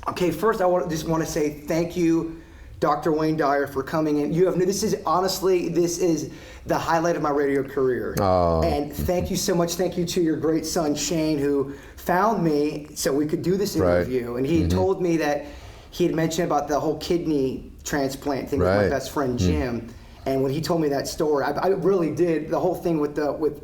Okay, first just want to say thank you, Dr. Wayne Dyer, for coming in. This is the highlight of my radio career. Oh. And thank you so much. Thank you to your great son, Shane, who found me so we could do this interview. Right. And he told me that he had mentioned about the whole kidney transplant thing with my best friend, Jim. And when he told me that story, I really did. The whole thing with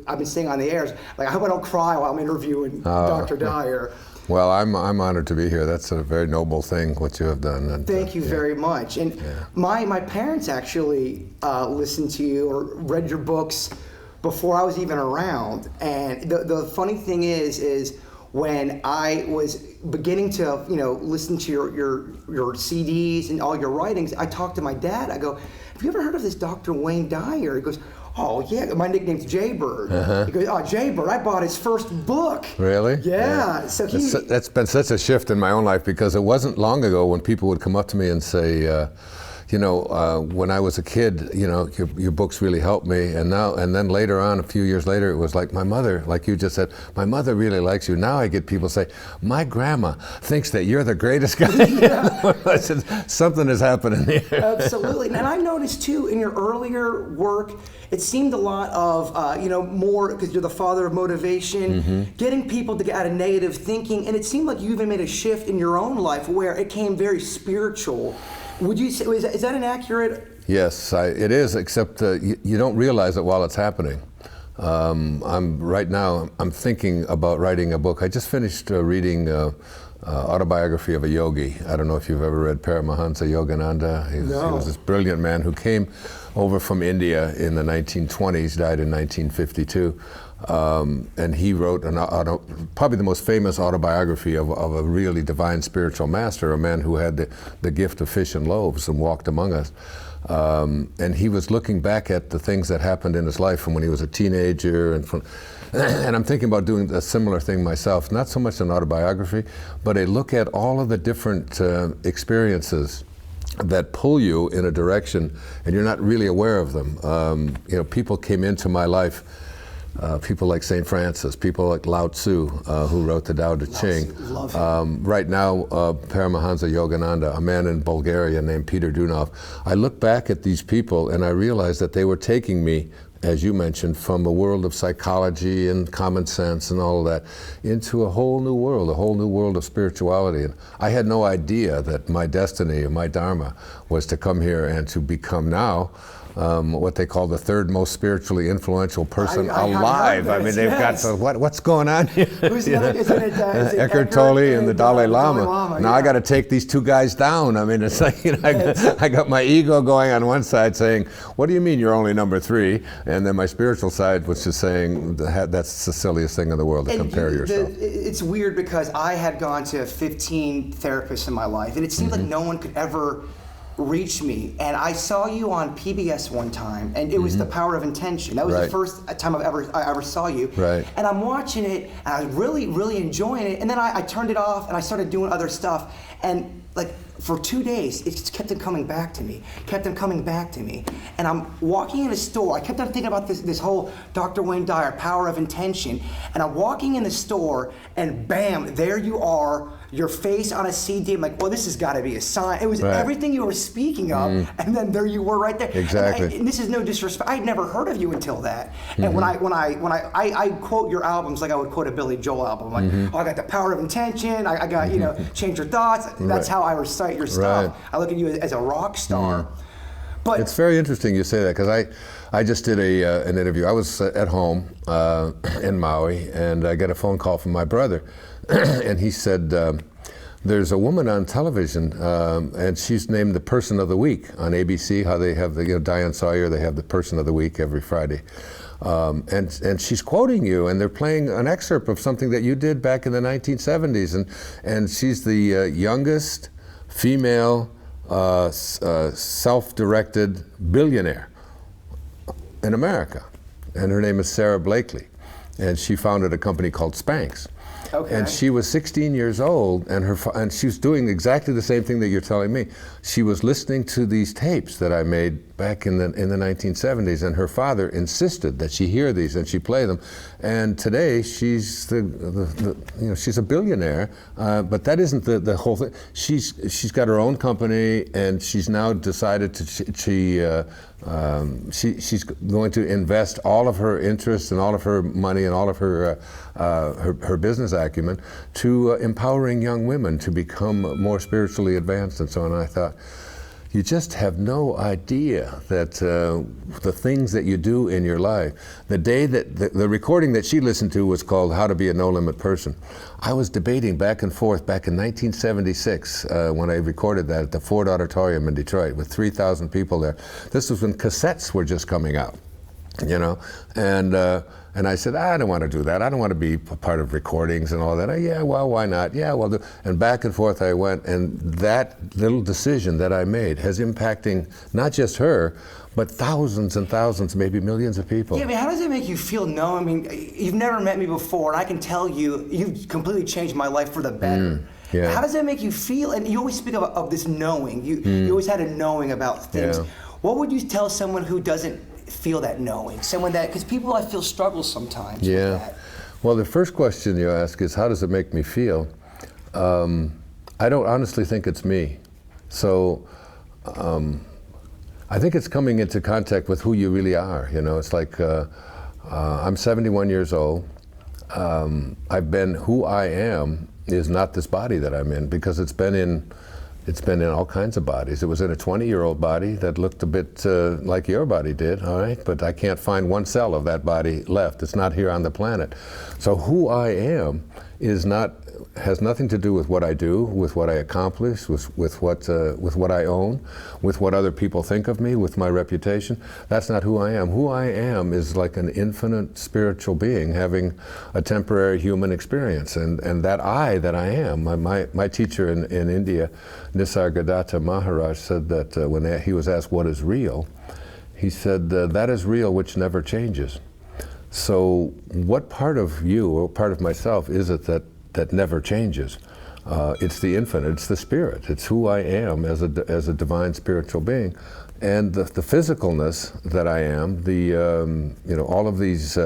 I've been saying on the air, like, I hope I don't cry while I'm interviewing Dr. Dyer. Well, I'm honored to be here. That's a very noble thing, what you have done. And, thank you very much. And my parents actually listened to you or read your books before I was even around. And the funny thing is when I was beginning to listen to your CDs and all your writings, I talked to my dad. I go, have you ever heard of this Dr. Wayne Dyer? He goes, oh yeah, my nickname's Jaybird. He goes, oh, Jaybird, I bought his first book. Really? Yeah. So that's been such a shift in my own life, because it wasn't long ago when people would come up to me and say, when I was a kid, your books really helped me, and then later on, a few years later, it was like my mother, like you just said, my mother really likes you. Now I get people say, my grandma thinks that you're the greatest guy. I said, something is happening here. Absolutely, and I noticed too in your earlier work, it seemed a lot of more, because you're the father of motivation, getting people to get out of negative thinking, and it seemed like you even made a shift in your own life where it came very spiritual. Would you say, is that inaccurate? Yes, it is, except you don't realize it while it's happening. Right now, I'm thinking about writing a book. I just finished reading autobiography of a yogi. I don't know if you've ever read Paramahansa Yogananda. He was this brilliant man who came over from India in the 1920s, died in 1952. And he wrote probably the most famous autobiography of a really divine spiritual master, a man who had the gift of fish and loaves and walked among us. And he was looking back at the things that happened in his life from when he was a teenager, and I'm thinking about doing a similar thing myself, not so much an autobiography, but a look at all of the different experiences that pull you in a direction and you're not really aware of them. People came into my life, people like St. Francis, people like Lao Tzu, who wrote the Tao Te Ching. Right now, Paramahansa Yogananda, a man in Bulgaria named Peter Dunov. I look back at these people and I realize that they were taking me, as you mentioned, from a world of psychology and common sense and all of that into a whole new world of spirituality. And I had no idea that my destiny and my dharma was to come here and to become now what they call the third most spiritually influential person alive. I mean, they've got what's going on here? Who's is it Eckhart Tolle and the Dalai Lama. Now I got to take these two guys down. I mean, it's like I got my ego going on one side saying, "What do you mean you're only number 3?" And then my spiritual side was just saying, "That's the silliest thing in the world to compare yourself." It's weird because I had gone to 15 therapists in my life, and it seemed like no one could ever reach me. And I saw you on PBS one time, and it was The Power of Intention. That was the first time I ever saw you. Right. And I'm watching it, and I was really, really enjoying it. And then I turned it off, and I started doing other stuff. And like for 2 days, it just kept on coming back to me. And I'm walking in a store. I kept on thinking about this whole Dr. Wayne Dyer, Power of Intention. And I'm walking in the store, and bam, there you are, your face on a CD. I'm like, well, this has got to be a sign. It was everything you were speaking of, and then there you were right there. Exactly. And this is no disrespect. I'd never heard of you until that. And when I quote your albums like I would quote a Billy Joel album, like, oh, I got The Power of Intention. I got Change Your Thoughts. That's how I recite your stuff. Right. I look at you as a rock star. But it's very interesting you say that, because I just did an interview. I was at home in Maui, and I got a phone call from my brother, and he said, there's a woman on television, and she's named the Person of the Week on ABC, how they have the Diane Sawyer, they have the Person of the Week every Friday. And she's quoting you, and they're playing an excerpt of something that you did back in the 1970s, and she's the youngest female self-directed billionaire in America, and her name is Sarah Blakely, and she founded a company called Spanx. Okay. And she was 16 years old, and she was doing exactly the same thing that you're telling me. She was listening to these tapes that I made back in the 1970s, and her father insisted that she hear these and she play them. And today she's she's a billionaire, but that isn't the whole thing. She's got her own company, and she's now decided she's going to invest all of her interest and all of her money and all of her business acumen to empowering young women to become more spiritually advanced and so on. And I thought, you just have no idea that the things that you do in your life. The day that the recording that she listened to was called How to Be a No Limit Person. I was debating back and forth back in 1976 when I recorded that at the Ford Auditorium in Detroit with 3,000 people there. This was when cassettes were just coming out, and I said, I don't want to do that. I don't want to be part of recordings and all that. Yeah, well, why not? Yeah, well, and back and forth I went, and that little decision that I made has impacting not just her, but thousands and thousands, maybe millions of people. Yeah, I mean, how does it make you feel? No, I mean, you've never met me before, and I can tell you've completely changed my life for the better. Yeah. How does that make you feel? And you always speak of this knowing. You always had a knowing about things. Yeah. What would you tell someone who doesn't feel that knowing? Someone that, because people I feel struggle sometimes with that. Well, the first question you ask is, how does it make me feel? I don't honestly think it's me. So I think it's coming into contact with who you really are. It's like I'm 71 years old. Who I am is not this body that I'm in, because it's been in all kinds of bodies. It was in a 20-year-old body that looked a bit like your body did, all right? But I can't find one cell of that body left. It's not here on the planet. So who I am has nothing to do with what I do, with what I accomplish, with what I own, with what other people think of me, with my reputation. That's not who I am. Who I am is like an infinite spiritual being having a temporary human experience. And that I am, my teacher in India, Nisargadatta Maharaj, said that when he was asked what is real, he said, that is real which never changes. So what part of you, or part of myself, is it that never changes? It's the infinite, it's the spirit, it's who I am as a divine spiritual being. And the physicalness that I am, all of these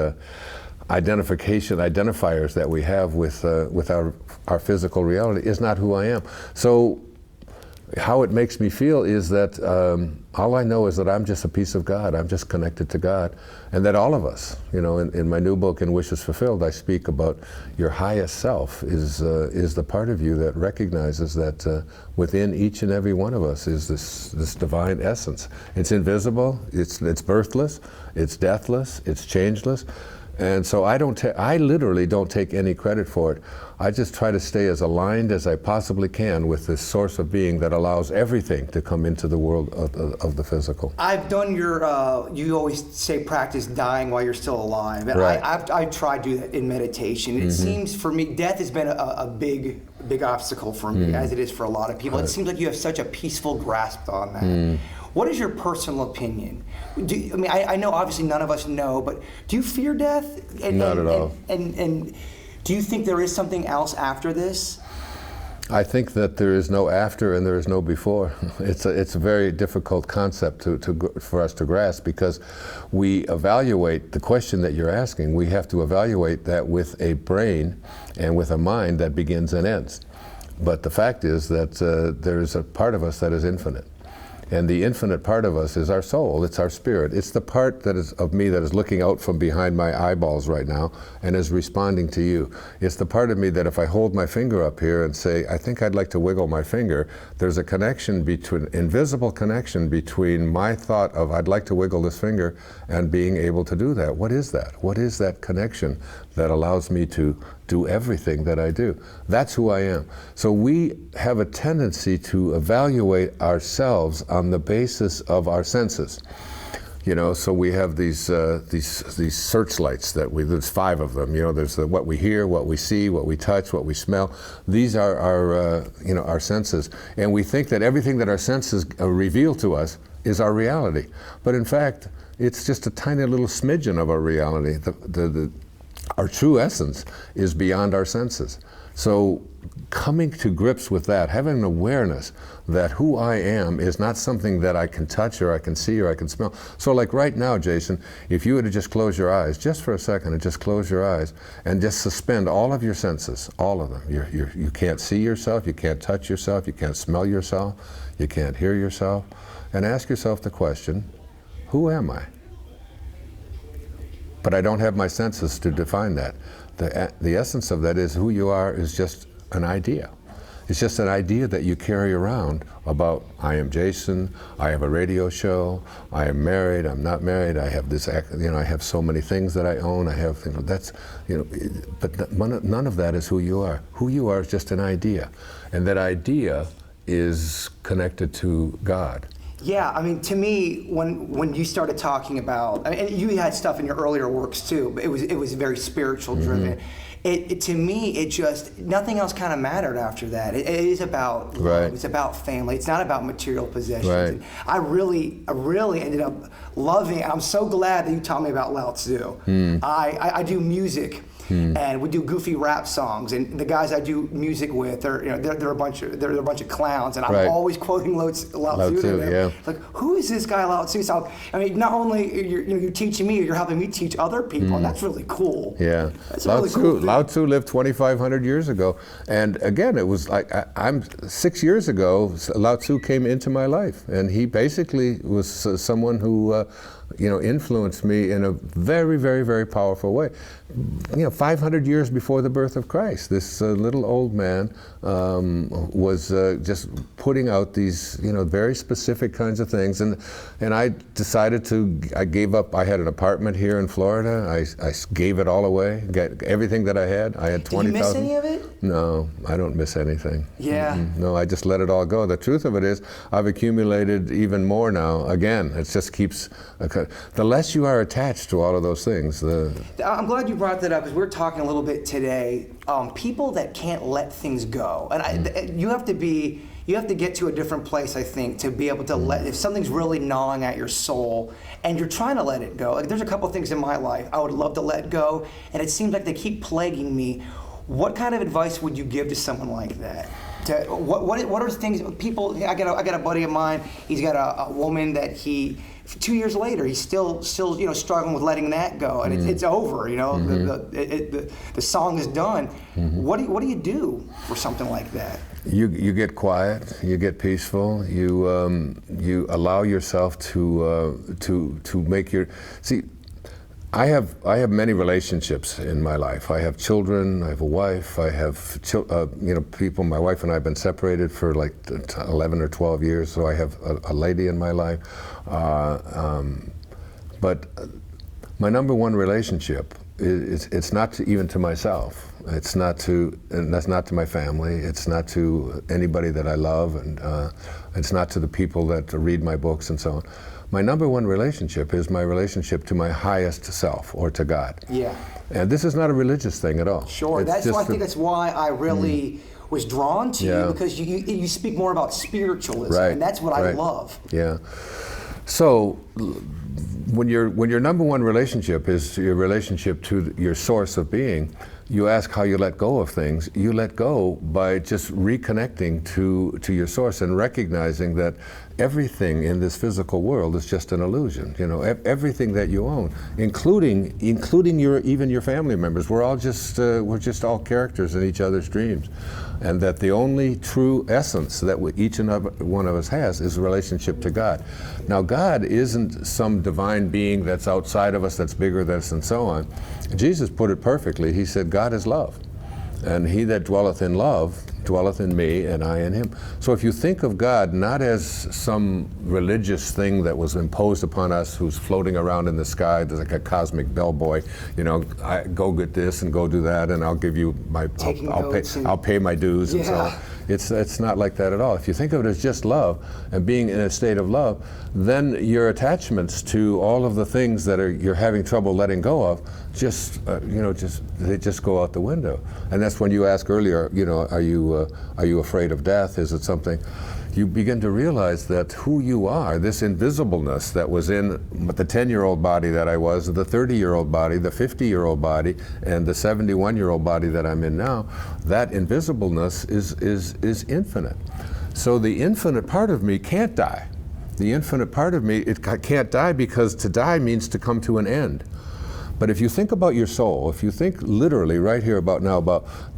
identifiers that we have with our physical reality is not who I am. So how it makes me feel is that all I know is that I'm just a piece of God. I'm just connected to God. And that all of us, in my new book, In Wishes Fulfilled, I speak about your highest self is the part of you that recognizes that within each and every one of us is this divine essence. It's invisible, it's birthless, it's deathless, it's changeless. And so I literally don't take any credit for it. I just try to stay as aligned as I possibly can with this source of being that allows everything to come into the world of the physical. I've done you always say practice dying while you're still alive. And right. I've tried to do that in meditation. It seems for me, death has been a big obstacle for me, as it is for a lot of people. Right. It seems like you have such a peaceful grasp on that. What is your personal opinion? I know obviously none of us know, but do you fear death? Not at all. And do you think there is something else after this? I think that there is no after and there is no before. It's a very difficult concept for us to grasp, because we evaluate the question that you're asking. We have to evaluate that with a brain and with a mind that begins and ends. But the fact is that there is a part of us that is infinite. And the infinite part of us is our soul, it's our spirit. It's the part that is of me that is looking out from behind my eyeballs right now and is responding to you. It's the part of me that if I hold my finger up here and say, I think I'd like to wiggle my finger, there's a connection invisible connection between my thought of I'd like to wiggle this finger and being able to do that. What is that? What is that connection that allows me to do everything that I do? That's who I am. So we have a tendency to evaluate ourselves on the basis of our senses. So we have these searchlights there's 5 of them. There's what we hear, what we see, what we touch, what we smell. These are our senses, and we think that everything that our senses reveal to us is our reality. But in fact, it's just a tiny little smidgen of our reality. our true essence is beyond our senses. So coming to grips with that, having an awareness that who I am is not something that I can touch or I can see or I can smell. So like right now, Jason, if you were to just close your eyes, just for a second, and just close your eyes and just suspend all of your senses, all of them. You can't see yourself, you can't touch yourself, you can't smell yourself, you can't hear yourself, and ask yourself the question, who am I? But I don't have my senses to define that. The essence of that is who you are is just an idea. It's just an idea that you carry around about, I am Jason, I have a radio show, I am married, I'm not married, I have this, I have so many things that I own, I have, that's, but none of that is who you are. Who you are is just an idea. And that idea is connected to God. Yeah, I mean, to me, when you started talking about, and you had stuff in your earlier works too, but it was very spiritual driven. To me, it just, nothing else kind of mattered after that. It is about love. Right. It's about family. It's not about material possessions. Right. And I really ended up loving. I'm so glad that you taught me about Lao Tzu. I do music. And we do goofy rap songs, and the guys I do music with, they're a bunch of clowns, and I'm Right. always quoting Lao Tzu to them. Yeah. Like, who is this guy Lao Tzu? So, I mean, not only you're teaching me, you're helping me teach other people, and that's really cool. Yeah, That's a really cool thing. Lao Tzu lived 2,500 years ago, and again, it was like I'm 6 years ago. Lao Tzu came into my life, and he basically was someone who, influenced me in a very, very, very powerful way. 500 years before the birth of Christ, this little old man was just putting out these, very specific kinds of things, and I decided I gave up. I had an apartment here in Florida. I gave it all away, got everything that I had. I had 20,000. Did you miss any of it? No, I don't miss anything. Yeah. No, I just let it all go. The truth of it is, I've accumulated even more now. Again, it just keeps. The less you are attached to all of those things, I'm glad you brought that up, because we're talking a little bit today. People that can't let things go, and you have to get to a different place, I think, to be able to let, if something's really gnawing at your soul and you're trying to let it go. Like, there's a couple things in my life I would love to let go, and it seems like they keep plaguing me. What kind of advice would you give to someone like that? What are things people? I got a buddy of mine. He's got a woman that 2 years later, he's still struggling with letting that go, and it's over. The song is done. What do you do for something like that? You get quiet, you get peaceful, you allow yourself to make your see. I have many relationships in my life. I have children. I have a wife. I have people. My wife and I have been separated for like 11 or 12 years. So I have a lady in my life. But my number one relationship it's not even to myself. It's not to, and that's not to my family. It's not to anybody that I love, and it's not to the people that read my books and so on. My number one relationship is my relationship to my highest self, or to God. Yeah. And this is not a religious thing at all. Sure. I think that's why I really was drawn to you, because you speak more about spiritualism, right. and that's what I love. Yeah. So when your number one relationship is your relationship to your source of being, you ask how you let go of things. You let go by just reconnecting to your source and recognizing that everything in this physical world is just an illusion. You know, everything that you own, including even your family members. We're just all characters in each other's dreams, and that the only true essence that each and every one of us has is a relationship to God. Now, God isn't some divine being that's outside of us, that's bigger than us, and so on. Jesus put it perfectly. He said, God is love, and he that dwelleth in love dwelleth in me, and I in him. So if you think of God not as some religious thing that was imposed upon us, who's floating around in the sky, there's like a cosmic bellboy, you know, I go get this and go do that, and I'll give you my, I'll pay my dues, and so on. It's not like that at all. If you think of it as just love and being in a state of love, then your attachments to all of the things that you're having trouble letting go of they just go out the window. And that's when you ask earlier, are you afraid of death? Is it something? You begin to realize that who you are, this invisibleness that was in the 10-year-old body that I was, the 30-year-old body, the 50-year-old body, and the 71-year-old body that I'm in now, that invisibleness is infinite. So the infinite part of me can't die. The infinite part of me, it can't die because to die means to come to an end. But if you think about your soul, if you think literally right here about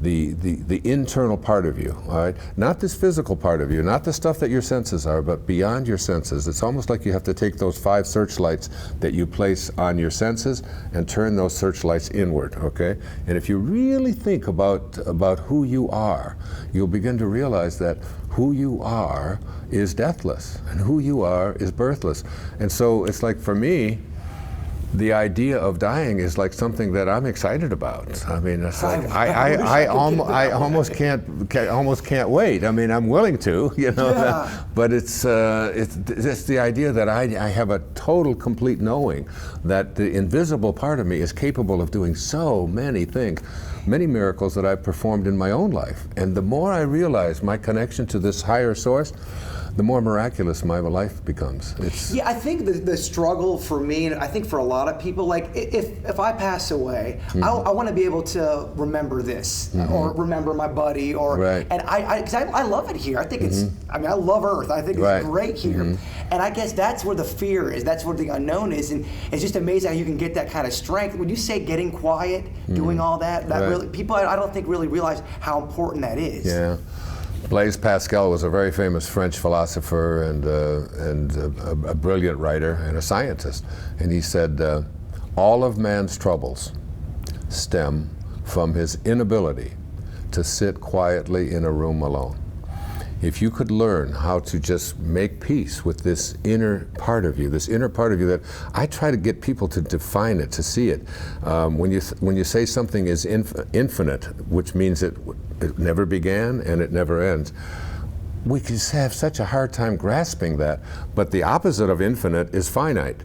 the internal part of you, all right, not this physical part of you, not the stuff that your senses are, but beyond your senses, it's almost like you have to take those 5 searchlights that you place on your senses and turn those searchlights inward, okay? And if you really think about who you are, you'll begin to realize that who you are is deathless, and who you are is birthless. And so it's like, for me, the idea of dying is like something that I'm excited about. I mean, it's like I almost can't wait. I mean, I'm willing to, Yeah. but it's the idea that I have a total, complete knowing that the invisible part of me is capable of doing so many things, many miracles that I've performed in my own life. And the more I realize my connection to this higher source, the more miraculous my life becomes. Yeah, I think the struggle for me, and I think for a lot of people, like if I pass away, I want to be able to remember this, or remember my buddy, or Right. and because I love it here. I think it's, I mean, I love Earth. I think it's Right. great here, and I guess that's where the fear is. That's where the unknown is, and it's just amazing how you can get that kind of strength. When you say getting quiet, doing all that, Right. really, people I don't think really realize how important that is. Yeah. Blaise Pascal was a very famous French philosopher and a brilliant writer and a scientist. And he said, all of man's troubles stem from his inability to sit quietly in a room alone. If you could learn how to just make peace with this inner part of you that I try to get people to define it, to see it. When you say something is infinite, which means it never began and it never ends, we can have such a hard time grasping that. But the opposite of infinite is finite.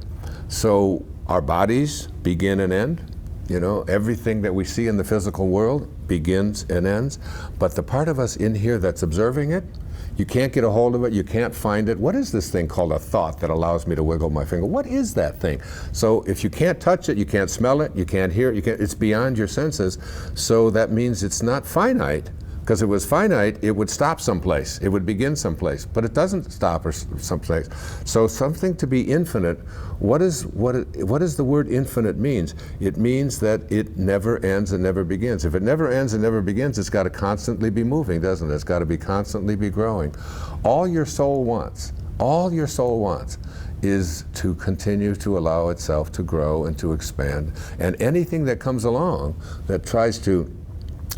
So our bodies begin and end. Everything that we see in the physical world begins and ends. But the part of us in here that's observing it, you can't get a hold of it, you can't find it. What is this thing called a thought that allows me to wiggle my finger? What is that thing? So if you can't touch it, you can't smell it, you can't hear it, it's beyond your senses. So that means it's not finite, because if it was finite, it would stop someplace, it would begin someplace, but it doesn't stop or someplace. So something to be infinite, what does the word infinite means? It means that it never ends and never begins. If it never ends and never begins, it's got to constantly be moving, doesn't it? It's got to be constantly be growing. All your soul wants is to continue to allow itself to grow and to expand. And anything that comes along that tries to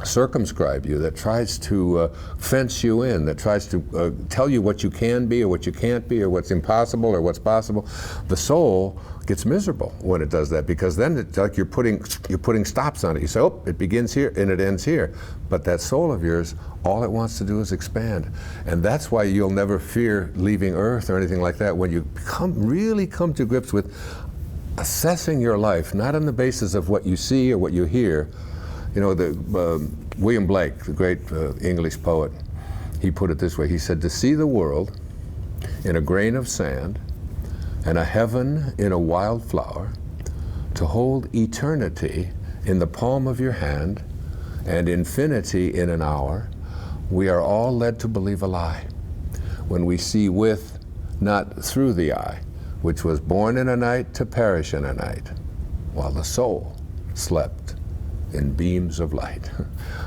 circumscribe you, that tries to fence you in, that tries to tell you what you can be or what you can't be or what's impossible or what's possible, the soul gets miserable when it does that, because then it's like you're putting stops on it. You say, oh, it begins here and it ends here. But that soul of yours, all it wants to do is expand. And that's why you'll never fear leaving Earth or anything like that, when you really come to grips with assessing your life, not on the basis of what you see or what you hear. William Blake, the great English poet, he put it this way. He said, to see the world in a grain of sand and a heaven in a wild flower, to hold eternity in the palm of your hand and infinity in an hour, we are all led to believe a lie when we see with, not through the eye, which was born in a night to perish in a night, while the soul slept in beams of light.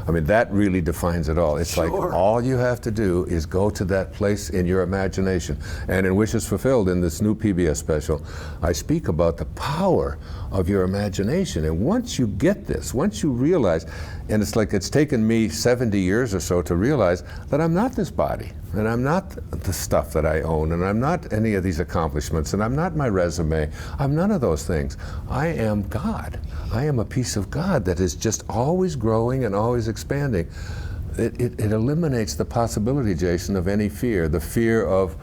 I mean, that really defines it all. It's Sure. like all you have to do is go to that place in your imagination. And in Wishes Fulfilled, in this new PBS special, I speak about the power of your imagination. And once you get this, once you realize, and it's like it's taken me 70 years or so to realize that I'm not this body, and I'm not the stuff that I own, and I'm not any of these accomplishments, and I'm not my resume. I'm none of those things. I am God. I am a piece of God that is just always growing and always expanding. It eliminates the possibility, Jason, of any fear, the fear of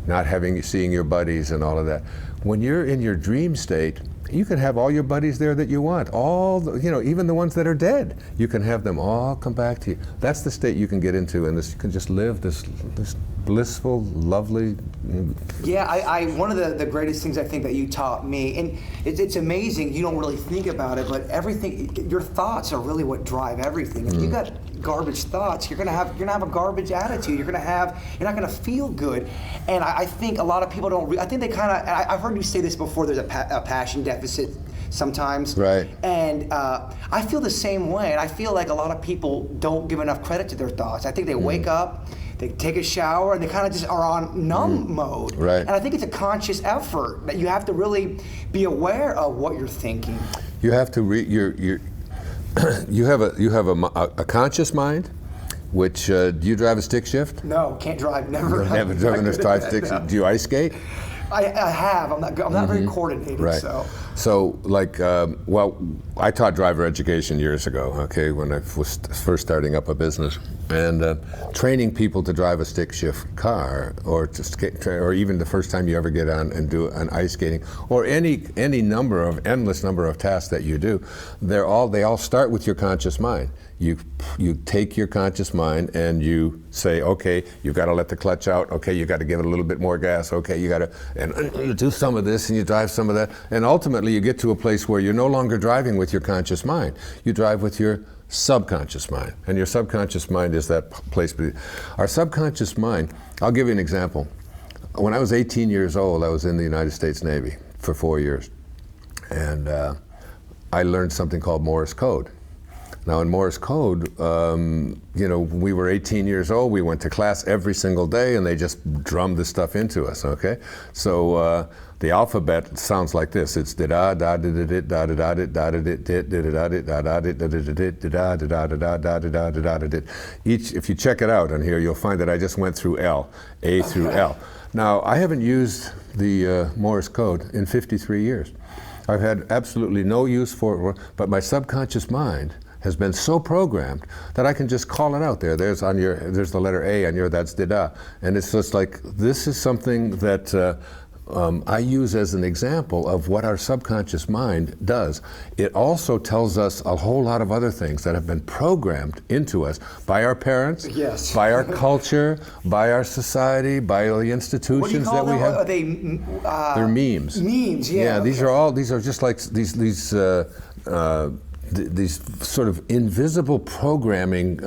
not seeing your buddies and all of that. When you're in your dream state, You can have all your buddies there that you want. All the, even the ones that are dead. You can have them all come back to you. That's the state you can get into, and you can just live this blissful, lovely. Yeah, I one of the greatest things I think that you taught me, and it's amazing. You don't really think about it, but everything. Your thoughts are really what drive everything. If you got garbage thoughts, you're gonna have a garbage attitude. You're not gonna feel good. And I think a lot of people don't. I think they kind of. I've heard you say this before. There's a passion deficit sometimes. Right. And I feel the same way. And I feel like a lot of people don't give enough credit to their thoughts. I think they wake up, they take a shower, and they kind of just are on numb mode. Right. And I think it's a conscious effort that you have to really be aware of what you're thinking. You have to you have a conscious mind, which do you drive a stick shift? No, can't drive. Never. Never driven a drive stick. No. Do you ice skate? I have. I'm not very coordinated. Right. So like, I taught driver education years ago, okay, when I was first starting up a business. And training people to drive a stick shift car, or to skate, or even the first time you ever get on and do an ice skating, or any endless number of tasks that you do, they all start with your conscious mind. You take your conscious mind and you say, okay, you've got to let the clutch out. Okay, you got to give it a little bit more gas. Okay, you got to, and you do some of this and you drive some of that, and ultimately you get to a place where you're no longer driving with your conscious mind. You drive with your subconscious mind, and your subconscious mind is that place. Our subconscious mind, I'll give you an example. When I was 18 years old, I was in the United States Navy for 4 years, and I learned something called Morse code. Now in Morse code, we were 18 years old, we went to class every single day and they just drummed this stuff into us, okay? So the alphabet sounds like this. It's da da da da da da da da da da da da da da. Each, if you check it out on here, you'll find that I just went through L, A through L. Now I haven't used the Morse code in 53 years. I've had absolutely no use for it, but my subconscious mind has been so programmed that I can just call it out there. There's the letter A on your, that's da. And it's just like, this is something that I use as an example of what our subconscious mind does. It also tells us a whole lot of other things that have been programmed into us by our parents, yes, by our culture, by our society, by the institutions that we have. Are they, they're memes. Memes, yeah. Yeah, okay. these are just like these sort of invisible programming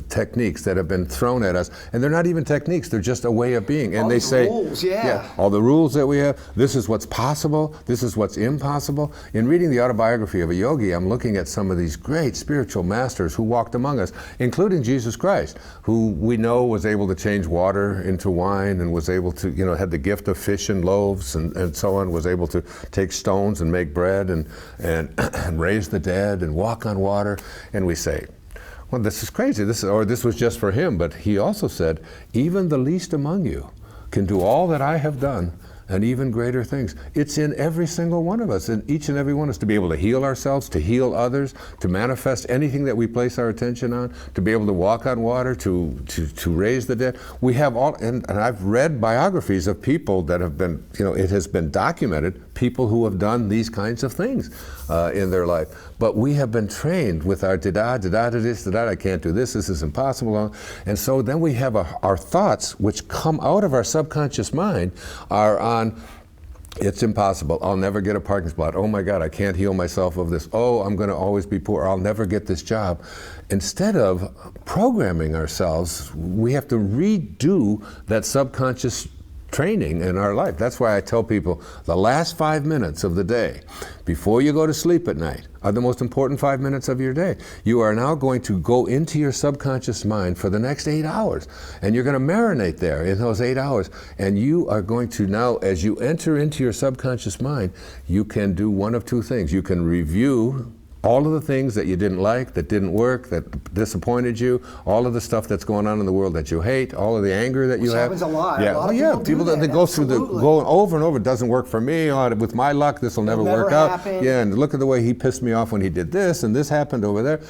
techniques that have been thrown at us, and they're not even techniques, they're just a way of being. And all they say, rules, yeah, all the rules that we have, this is what's possible, this is what's impossible. In reading the autobiography of a yogi, I'm looking at some of these great spiritual masters who walked among us, including Jesus Christ, who we know was able to change water into wine and was able to, had the gift of fish and loaves and so on, was able to take stones and make bread and raise the dead and walk on water. And we say, well, this is crazy, this was just for him. But he also said, even the least among you can do all that I have done and even greater things. It's in every single one of us, in each and every one of us, to be able to heal ourselves, to heal others, to manifest anything that we place our attention on, to be able to walk on water, to raise the dead. We have all, and I've read biographies of people that have been, it has been documented, people who have done these kinds of things in their life. But we have been trained with our I can't do this is impossible. And so then we have our thoughts, which come out of our subconscious mind, are on, it's impossible, I'll never get a parking spot, oh my God, I can't heal myself of this, oh, I'm gonna always be poor, I'll never get this job. Instead of programming ourselves, we have to redo that subconscious training in our life. That's why I tell people the last 5 minutes of the day before you go to sleep at night are the most important 5 minutes of your day. You are now going to go into your subconscious mind for the next 8 hours, and you're going to marinate there in those 8 hours, and you are going to now, as you enter into your subconscious mind, you can do one of two things. You can review all of the things that you didn't like, that didn't work, that disappointed you, all of the stuff that's going on in the world that you hate, all of the anger that you have. Happens a lot. Yeah, a lot of people that go through going over and over. It doesn't work for me. With my luck, this will never work out. Yeah, and look at the way he pissed me off when he did this, and this happened over there.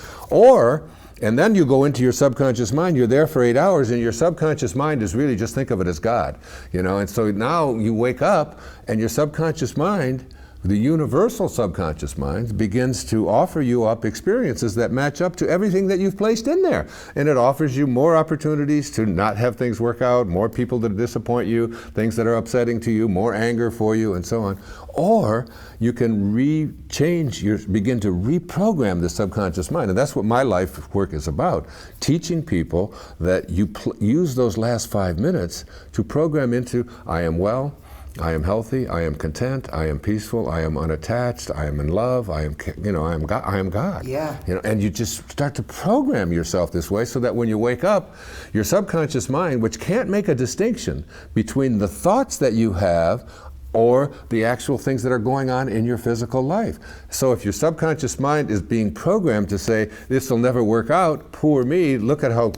And then you go into your subconscious mind, you're there for 8 hours, and your subconscious mind is really, just think of it as God, And so now you wake up, and your subconscious mind The universal subconscious mind begins to offer you up experiences that match up to everything that you've placed in there. And it offers you more opportunities to not have things work out, more people that disappoint you, things that are upsetting to you, more anger for you, and so on. Or you can begin to reprogram the subconscious mind. And that's what my life work is about, teaching people that you use those last 5 minutes to program into, I am well, I am healthy, I am content, I am peaceful, I am unattached, I am in love, I am God, I am God. Yeah. And you just start to program yourself this way so that when you wake up, your subconscious mind, which can't make a distinction between the thoughts that you have or the actual things that are going on in your physical life. So if your subconscious mind is being programmed to say, this will never work out, poor me, look at how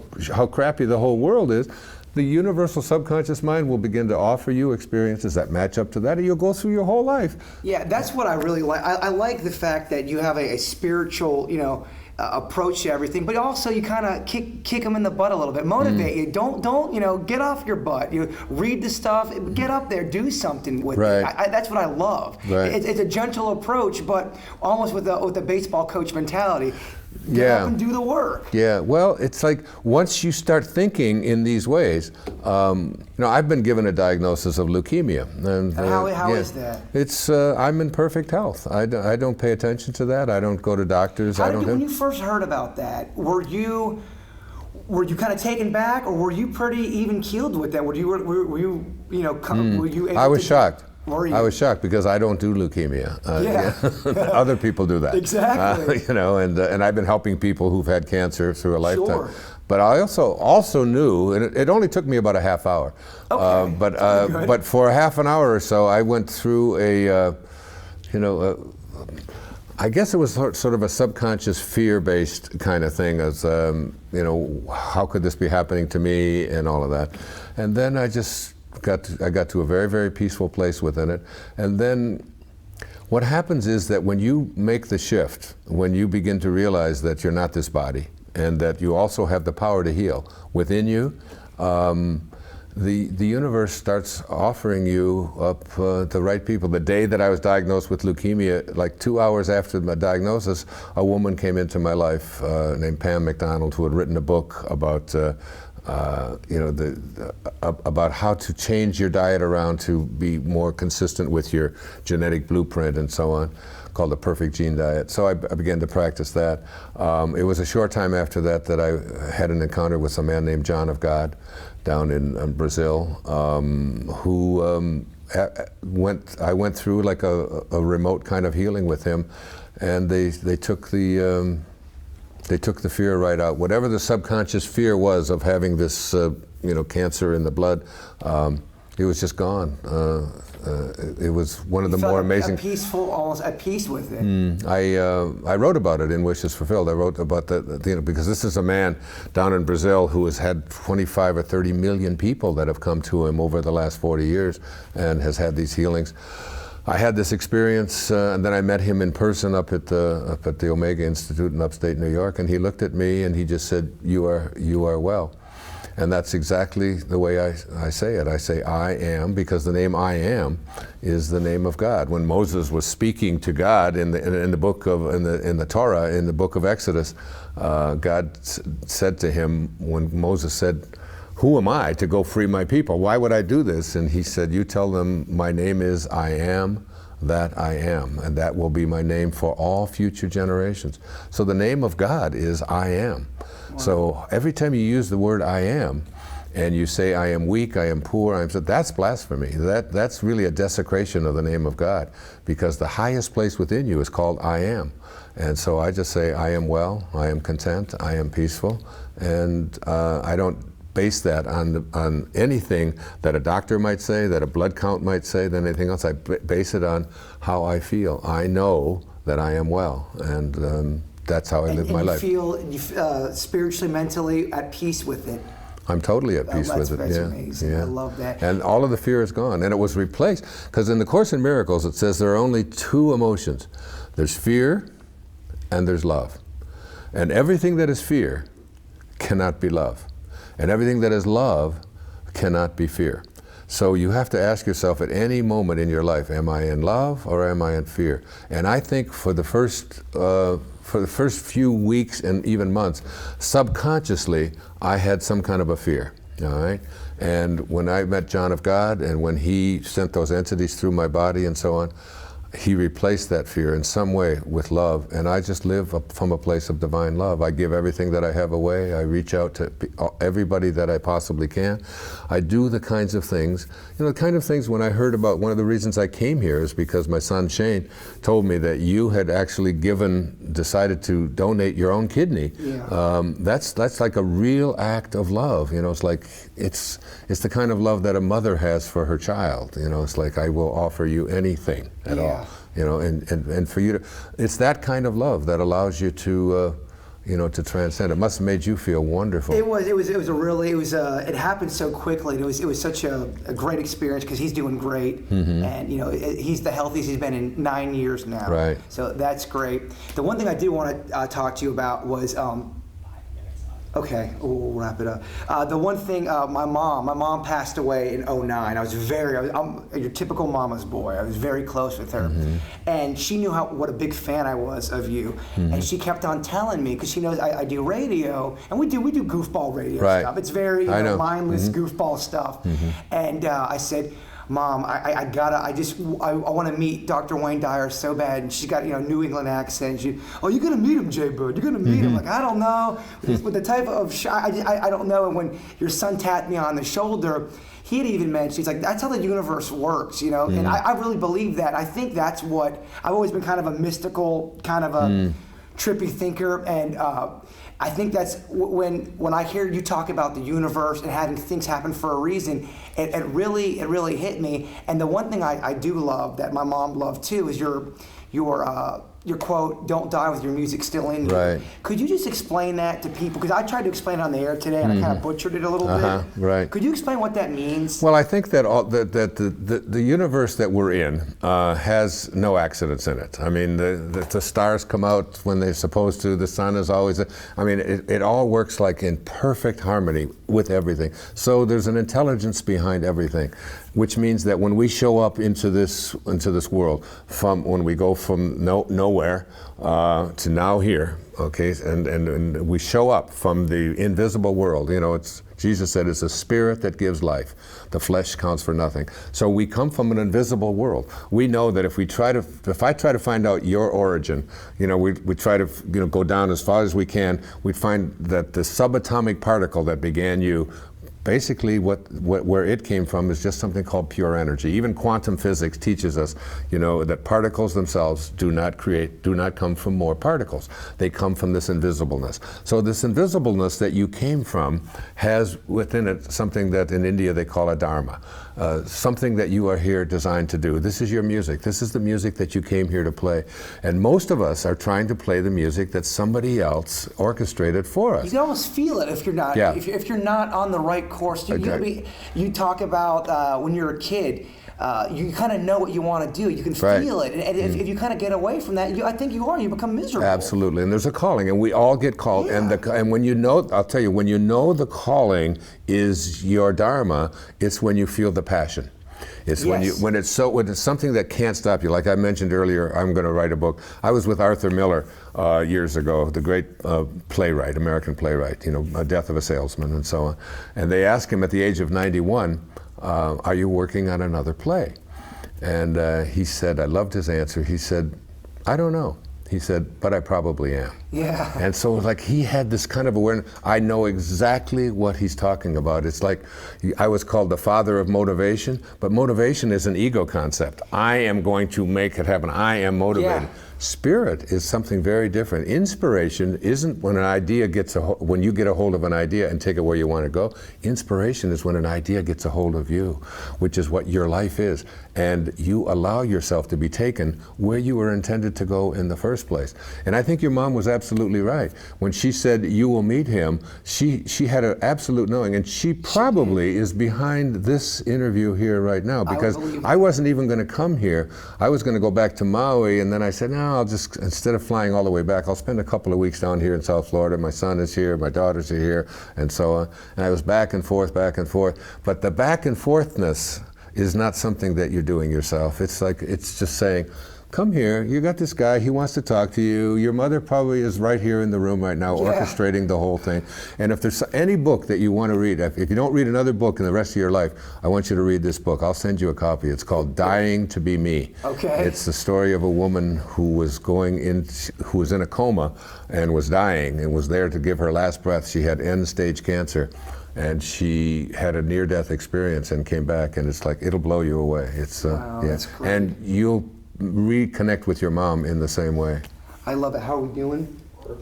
crappy the whole world is, the universal subconscious mind will begin to offer you experiences that match up to that, and you'll go through your whole life. Yeah, that's what I really like. I like the fact that you have a spiritual, approach to everything, but also you kind of kick them in the butt a little bit, motivate you. Don't get off your butt. You read the stuff, get up there, do something with it. That's what I love. Right. It's a gentle approach, but almost with the baseball coach mentality. Get up and do the work. Yeah, well, it's like once you start thinking in these ways, I've been given a diagnosis of leukemia. And how is that? It's I'm in perfect health. I don't pay attention to that. I don't go to doctors. When you first heard about that, were you kind of taken back, or were you pretty even keeled with that? Were you able I was shocked. Were you? I was shocked because I don't do leukemia. Other people do that. Exactly. And I've been helping people who've had cancer through a lifetime. Sure. But I also knew, and it only took me about a half hour. Okay. But for a half an hour or so, I went through I guess it was sort of a subconscious fear-based kind of thing, as how could this be happening to me, and all of that. And then I got to a very, very peaceful place within it. And then what happens is that when you make the shift, when you begin to realize that you're not this body and that you also have the power to heal within you, the universe starts offering you up the right people. The day that I was diagnosed with leukemia, like 2 hours after my diagnosis, a woman came into my life named Pam McDonald, who had written a book about about how to change your diet around to be more consistent with your genetic blueprint and so on, called the Perfect Gene Diet. So I began to practice that. It was a short time after that that I had an encounter with a man named John of God down in Brazil, I went through like a remote kind of healing with him, and they took the fear right out. Whatever the subconscious fear was of having this, cancer in the blood, it was just gone. It was one of the more amazing. Almost at peace with it. I wrote about it in Wishes Fulfilled. I wrote about because this is a man down in Brazil who has had 25 or 30 million people that have come to him over the last 40 years and has had these healings. I had this experience, and then I met him in person up at the Omega Institute in upstate New York, and he looked at me and he just said, "You are well." And that's exactly the way I say it. I say I am, because the name I am is the name of God. When Moses was speaking to God in the Torah, in the book of Exodus, God said to him, when Moses said, "Who am I to go free my people? Why would I do this?" And he said, "You tell them my name is I am that I am, and that will be my name for all future generations." So the name of God is I am. Wow. So every time you use the word I am, and you say I am weak, I am poor, that's blasphemy. That's really a desecration of the name of God, because the highest place within you is called I am. And so I just say I am well, I am content, I am peaceful, and I don't base that on anything that a doctor might say, that a blood count might say, than anything else. I base it on how I feel. I know that I am well, and that's how I live my life. You feel spiritually, mentally at peace with it. I'm totally at peace with it. That's amazing. Yeah. I love that. And all of the fear is gone, and it was replaced, because in the Course in Miracles it says there are only two emotions. There's fear and there's love. And everything that is fear cannot be love. And everything that is love cannot be fear. So you have to ask yourself at any moment in your life, am I in love or am I in fear? And I think for the first few weeks and even months, subconsciously, I had some kind of a fear, all right? And when I met John of God and when he sent those entities through my body and so on, he replaced that fear in some way with love, and I just live from a place of divine love. I give everything that I have away. I reach out to everybody that I possibly can. I do the kinds of things, the kind of things when I heard about, one of the reasons I came here is because my son Shane told me that you had actually decided to donate your own kidney. Yeah. That's like a real act of love. It's like, it's the kind of love that a mother has for her child. It's like, I will offer you anything at all. And for you to, it's that kind of love that allows you to, to transcend. It must have made you feel wonderful. It happened so quickly. It was such a great experience because he's doing great, and he's the healthiest he's been in 9 years now. Right. So that's great. The one thing I did want to talk to you about was. Okay, we'll wrap it up. The one thing, my mom passed away in '09. I'm your typical mama's boy. I was very close with her. And she knew what a big fan I was of you. And she kept on telling me, because she knows I do radio, and we do goofball radio stuff. It's very mindless goofball stuff. And I said, Mom, I want to meet Dr. Wayne Dyer so bad, and she's got New England accent. You're gonna meet him, Jay Bud. You're gonna meet him. Like, I don't know, with the type of I don't know. And when your son tapped me on the shoulder, he had even mentioned, he's like, that's how the universe works, And I really believe that. I think that's what I've always been, kind of a mystical, kind of a trippy thinker, and I think that's when I hear you talk about the universe and having things happen for a reason, it really hit me. And the one thing I do love that my mom loved too is your quote, "Don't die with your music still in you." Right. Could you just explain that to people? Because I tried to explain it on the air today and I kind of butchered it a little bit. Right. Could you explain what that means? Well, I think that the universe that we're in has no accidents in it. I mean, the stars come out when they're supposed to. The sun is always. It all works like in perfect harmony with everything. So there's an intelligence behind everything, which means that when we show up into this world, when we go from nowhere to now here, okay, and we show up from the invisible world. Jesus said it's a spirit that gives life. The flesh counts for nothing. So we come from an invisible world. We know that if I try to find out your origin, we try to go down as far as we can, we'd find that the subatomic particle that began you, basically where it came from is just something called pure energy. Even quantum physics teaches us, that particles themselves do not come from more particles. They come from this invisibleness. So this invisibleness that you came from has within it something that in India they call a dharma, something that you are here designed to do. This is your music. This is the music that you came here to play. And most of us are trying to play the music that somebody else orchestrated for us. You can almost feel it if you're not if you're not on the right course. You talk about when you're a kid, you kind of know what you want to do. You can feel it, and if you kind of get away from that, I think you become miserable. Absolutely, and there's a calling, and we all get called. Yeah. And when I'll tell you, when you know the calling is your dharma, it's when you feel the passion. It's when it's something that can't stop you. Like I mentioned earlier, I'm going to write a book. I was with Arthur Miller years ago, the great playwright, American playwright, A Death of a Salesman and so on. And they asked him at the age of 91, are you working on another play? And he said, I loved his answer. He said, I don't know. He said, but I probably am. Yeah. And so like he had this kind of awareness. I know exactly what he's talking about. It's like I was called the father of motivation, but motivation is an ego concept. I am going to make it happen. I am motivated. Yeah. Spirit is something very different. Inspiration isn't when an idea when you get a hold of an idea and take it where you want to go. Inspiration is when an idea gets a hold of you, which is what your life is. And you allow yourself to be taken where you were intended to go in the first place. And I think your mom was absolutely right. When she said, you will meet him, she had an absolute knowing. And she probably is behind this interview here right now, because I wasn't even going to come here. I was going to go back to Maui, and then I said, no, now I'll just, instead of flying all the way back, I'll spend a couple of weeks down here in South Florida. My son is here, my daughters are here, and so on. And I was back and forth, back and forth. But the back and forthness is not something that you're doing yourself. It's like, it's just saying, come here, you got this guy, he wants to talk to you. Your mother probably is right here in the room right now, orchestrating the whole thing. And if there's any book that you want to read, if you don't read another book in the rest of your life, I want you to read this book. I'll send you a copy. It's called Dying to Be Me. Okay. It's the story of a woman who was who was in a coma and was dying and was there to give her last breath. She had end-stage cancer. And she had a near-death experience and came back, and it's like, it'll blow you away. It's wow, that's great. And you'll reconnect with your mom in the same way. I love it. How are we doing?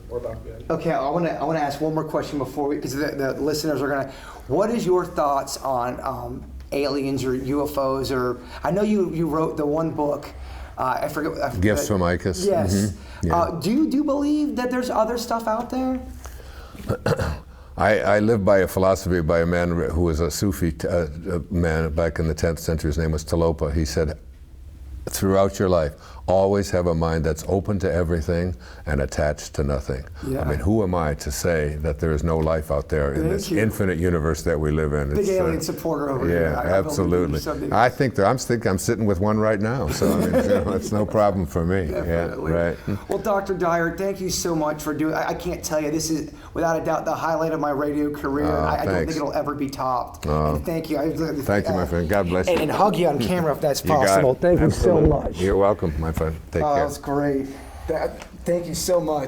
We're about good. Okay, I want to ask one more question before we, because the listeners are gonna. What is your thoughts on aliens or UFOs? Or I know you wrote the one book. I forget. Gifts from Icus. Yes. Mm-hmm. Yeah. Do you believe that there's other stuff out there? I live by a philosophy by a man who was a Sufi man back in the 10th century. His name was Talopa. He said, throughout your life, always have a mind that's open to everything and attached to nothing. Yeah. I mean, who am I to say that there is no life out there in this infinite universe that we live in? Big alien supporter over here. Yeah, absolutely. I think I'm sitting with one right now, so I mean, it's no problem for me. Definitely. Yeah, right. Well, Dr. Dyer, thank you so much for doing. I can't tell you, this is without a doubt the highlight of my radio career. I don't think it'll ever be topped. And thank you. Thank you, my friend. God bless you. And hug you on camera if that's You got possible. it. Thank you so Absolutely. much. You're welcome, my friend. Take care. That was great. Thank you so much.